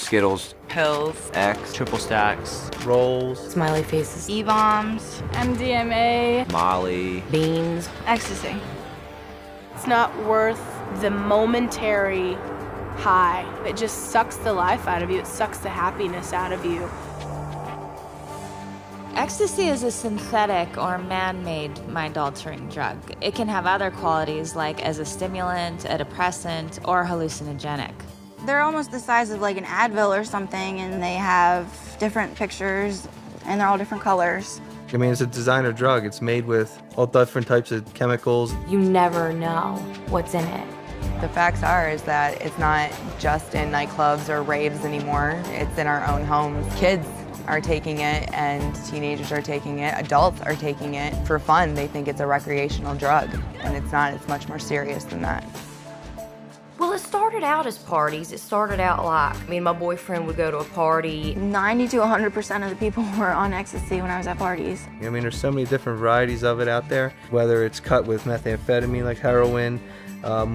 Skittles, pills, X, triple stacks, rolls, smiley faces, E-bombs, MDMA, Molly, beans, ecstasy. It's not worth the momentary high. It just sucks the life out of you. It sucks the happiness out of you. Ecstasy is a synthetic or man-made mind-altering drug. It can have other qualities like as a stimulant, a depressant, or hallucinogenic. They're almost the size of like an Advil or something, and they have different pictures, and they're all different colors. I mean, it's a designer drug. It's made with all different types of chemicals. You never know what's in it. The facts are is that it's not just in nightclubs or raves anymore. It's in our own homes. Kids are taking it, and teenagers are taking it. Adults are taking it for fun. They think it's a recreational drug, and it's not. It's much more serious than that. Well, it started out as parties. It started out like, me and my boyfriend would go to a party. 90 to 100% of the people were on ecstasy when I was at parties. I mean, there's so many different varieties of it out there, whether it's cut with methamphetamine like heroin,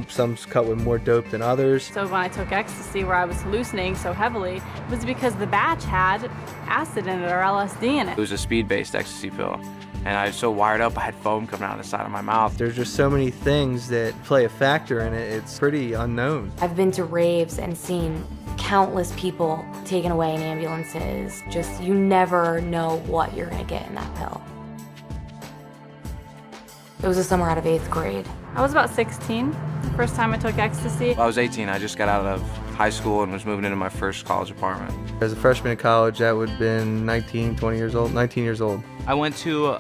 some's cut with more dope than others. So when I took ecstasy, where I was hallucinating so heavily, it was because the batch had acid in it or LSD in it. It was a speed-based ecstasy pill. And I was so wired up, I had foam coming out of the side of my mouth. There's just so many things that play a factor in it. It's pretty unknown. I've been to raves and seen countless people taken away in ambulances. Just, you never know what you're gonna get in that pill. It was a summer out of 8th grade. I was about 16 the first time I took ecstasy. I was 18, I just got out of high school and was moving into my first college apartment. As a freshman in college, that would have been 19 years old. I went to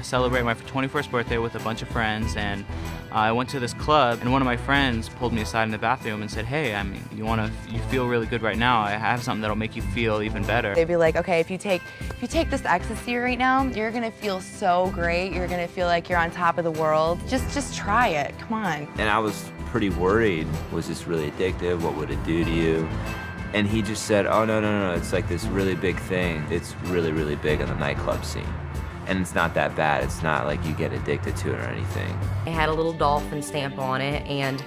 celebrate my 21st birthday with a bunch of friends, and I went to this club, and one of my friends pulled me aside in the bathroom and said, hey, I mean, you feel really good right now. I have something that'll make you feel even better. They'd be like, okay, if you take this ecstasy right now, you're gonna feel so great. You're gonna feel like you're on top of the world. Just try it, come on. And I was pretty worried. Was this really addictive? What would it do to you? And he just said, oh, no, it's like this really big thing. It's really, really big on the nightclub scene. And it's not that bad. It's not like you get addicted to it or anything. It had a little dolphin stamp on it, and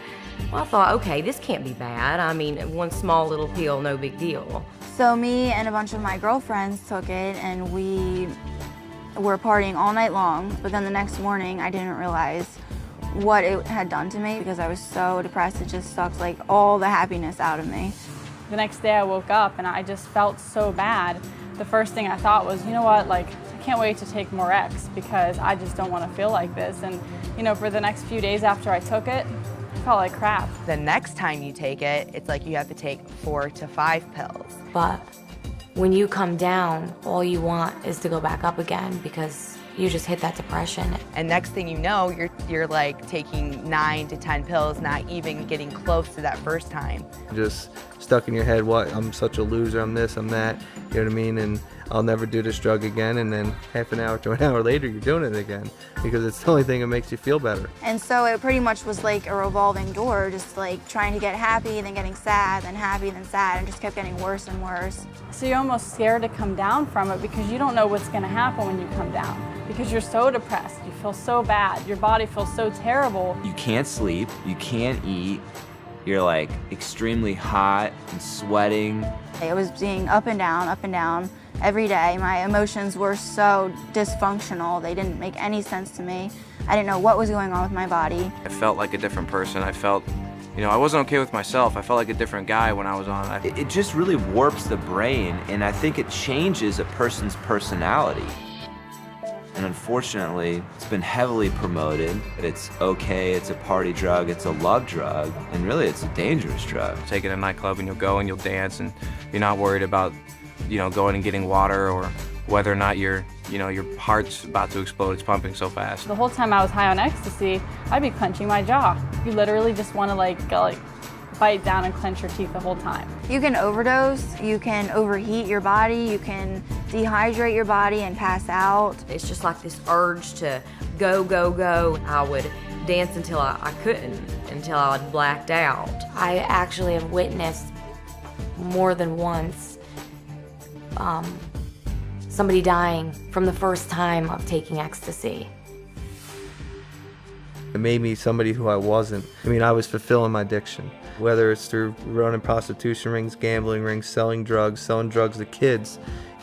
well, I thought, okay, this can't be bad. I mean, one small little pill, no big deal. So me and a bunch of my girlfriends took it, and we were partying all night long, but then the next morning I didn't realize what it had done to me because I was so depressed. It just sucked like all the happiness out of me. The next day I woke up and I just felt so bad. The first thing I thought was, you know what, like, I can't wait to take more X because I just don't want to feel like this. And, you know, for the next few days after I took it, I felt like crap. The next time you take it, it's like you have to take 4 to 5 pills. But when you come down, all you want is to go back up again because you just hit that depression. And next thing you know, you're like taking 9 to 10 pills, not even getting close to that first time. Just stuck in your head, what, I'm such a loser, I'm this, I'm that, you know what I mean? And I'll never do this drug again, and then half an hour to an hour later, you're doing it again because it's the only thing that makes you feel better. And so it pretty much was like a revolving door, just like trying to get happy, then getting sad, then happy, then sad, and just kept getting worse and worse. So you're almost scared to come down from it because you don't know what's going to happen when you come down. Because you're so depressed, you feel so bad, your body feels so terrible. You can't sleep, you can't eat, you're like extremely hot and sweating. I was being up and down every day. My emotions were so dysfunctional, they didn't make any sense to me. I didn't know what was going on with my body. I felt like a different person. I felt, you know, I wasn't okay with myself. I felt like a different guy when I was on it. It just really warps the brain, and I think it changes a person's personality. And unfortunately, it's been heavily promoted. It's okay, it's a party drug, it's a love drug, and really it's a dangerous drug. Take it to a nightclub and you'll go and you'll dance and you're not worried about, you know, going and getting water or whether or not your heart's about to explode, it's pumping so fast. The whole time I was high on ecstasy, I'd be clenching my jaw. You literally just want to go bite down and clench your teeth the whole time. You can overdose, you can overheat your body, you can dehydrate your body and pass out. It's just like this urge to go, go, go. I would dance until I couldn't, until I was blacked out. I actually have witnessed more than once somebody dying from the first time of taking ecstasy. It made me somebody who I wasn't. I mean, I was fulfilling my addiction. whether it's through running prostitution rings, gambling rings, selling drugs to kids.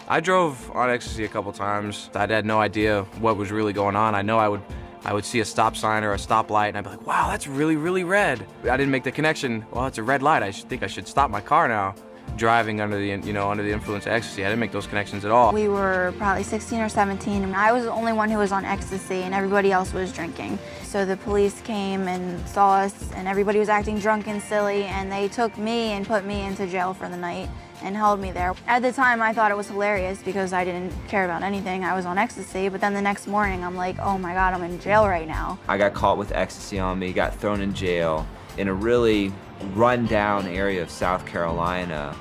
I drove on Ecstasy a couple times. I had no idea what was really going on. I know I would see a stop sign or a stoplight and I'd be like, wow, that's really, really red. I didn't make the connection, well, it's a red light. I think I should stop my car now. Driving under the influence of Ecstasy, I didn't make those connections at all. We were probably 16 or 17, and I was the only one who was on Ecstasy, and everybody else was drinking. So the police came and saw us, and everybody was acting drunk and silly, and they took me and put me into jail for the night and held me there. At the time, I thought it was hilarious because I didn't care about anything. I was on Ecstasy, but then the next morning, I'm like, oh my God, I'm in jail right now. I got caught with Ecstasy on me, got thrown in jail in a really run-down area of South Carolina.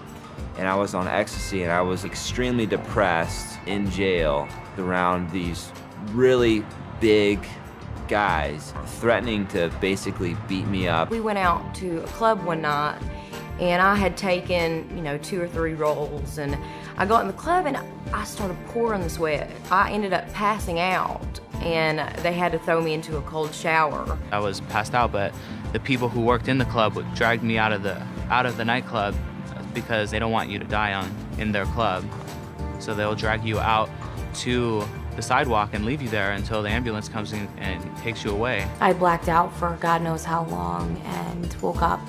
And I was on Ecstasy, and I was extremely depressed in jail around these really big guys threatening to basically beat me up. We went out to a club one night, and I had taken, 2 or 3 rolls, and I got in the club and I started pouring the sweat. I ended up passing out, and they had to throw me into a cold shower. I was passed out, but the people who worked in the club dragged me out of the nightclub because they don't want you to die in their club. So they'll drag you out to the sidewalk and leave you there until the ambulance comes in and takes you away. I blacked out for God knows how long and woke up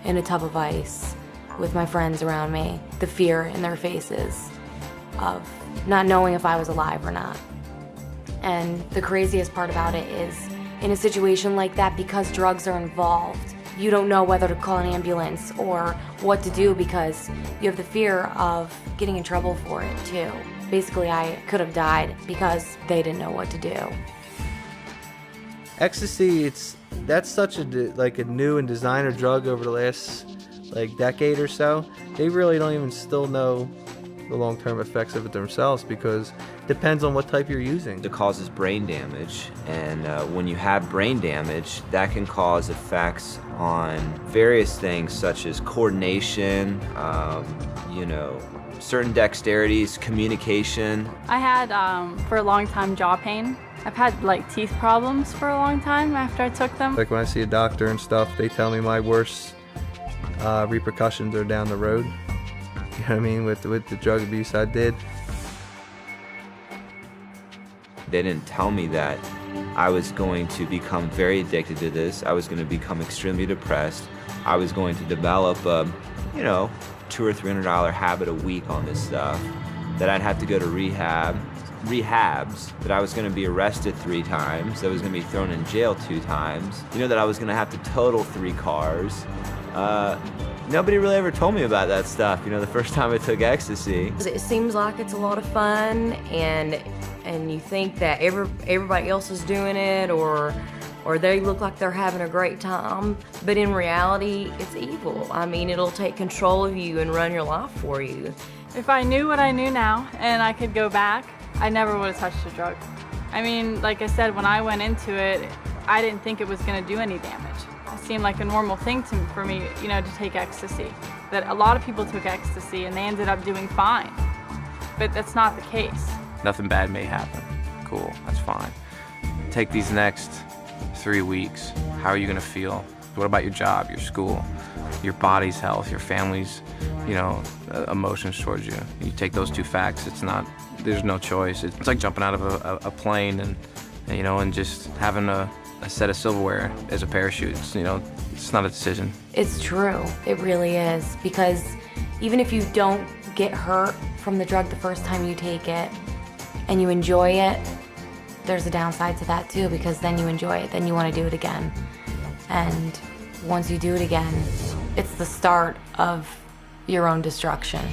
in a tub of ice with my friends around me, the fear in their faces of not knowing if I was alive or not. And the craziest part about it is, in a situation like that, because drugs are involved, you don't know whether to call an ambulance or what to do because you have the fear of getting in trouble for it too. Basically, I could have died because they didn't know what to do. Ecstasy, that's such a new and designer drug over the last decade or so. They really don't even still know the long-term effects of it themselves because it depends on what type you're using. It causes brain damage, and when you have brain damage, that can cause effects on various things such as coordination, certain dexterities, communication. I had, for a long time, jaw pain. I've had teeth problems for a long time after I took them. When I see a doctor and stuff, they tell me my worst repercussions are down the road. You know what I mean? With the drug abuse I did. They didn't tell me that I was going to become very addicted to this. I was going to become extremely depressed. I was going to develop a, $200 or $300 habit a week on this stuff. That I'd have to go to rehabs. That I was going to be arrested 3 times. That I was going to be thrown in jail 2 times. That I was going to have to total 3 cars. Nobody really ever told me about that stuff, the first time I took Ecstasy. It seems like it's a lot of fun, and you think that everybody else is doing it, or they look like they're having a great time, but in reality, it's evil. I mean, it'll take control of you and run your life for you. If I knew what I knew now, and I could go back, I never would have touched a drug. I mean, like I said, when I went into it, I didn't think it was going to do any damage. It seemed like a normal thing for me, to take Ecstasy. That a lot of people took Ecstasy and they ended up doing fine. But that's not the case. Nothing bad may happen. Cool, that's fine. Take these next 3 weeks. How are you gonna feel? What about your job, your school, your body's health, your family's, emotions towards you? You take those 2 facts, there's no choice. It's like jumping out of a plane and just having a set of silverware as a parachute. It's not a decision. It's true. It really is. Because even if you don't get hurt from the drug the first time you take it and you enjoy it, there's a downside to that too, because then you enjoy it, then you want to do it again. And once you do it again, it's the start of your own destruction.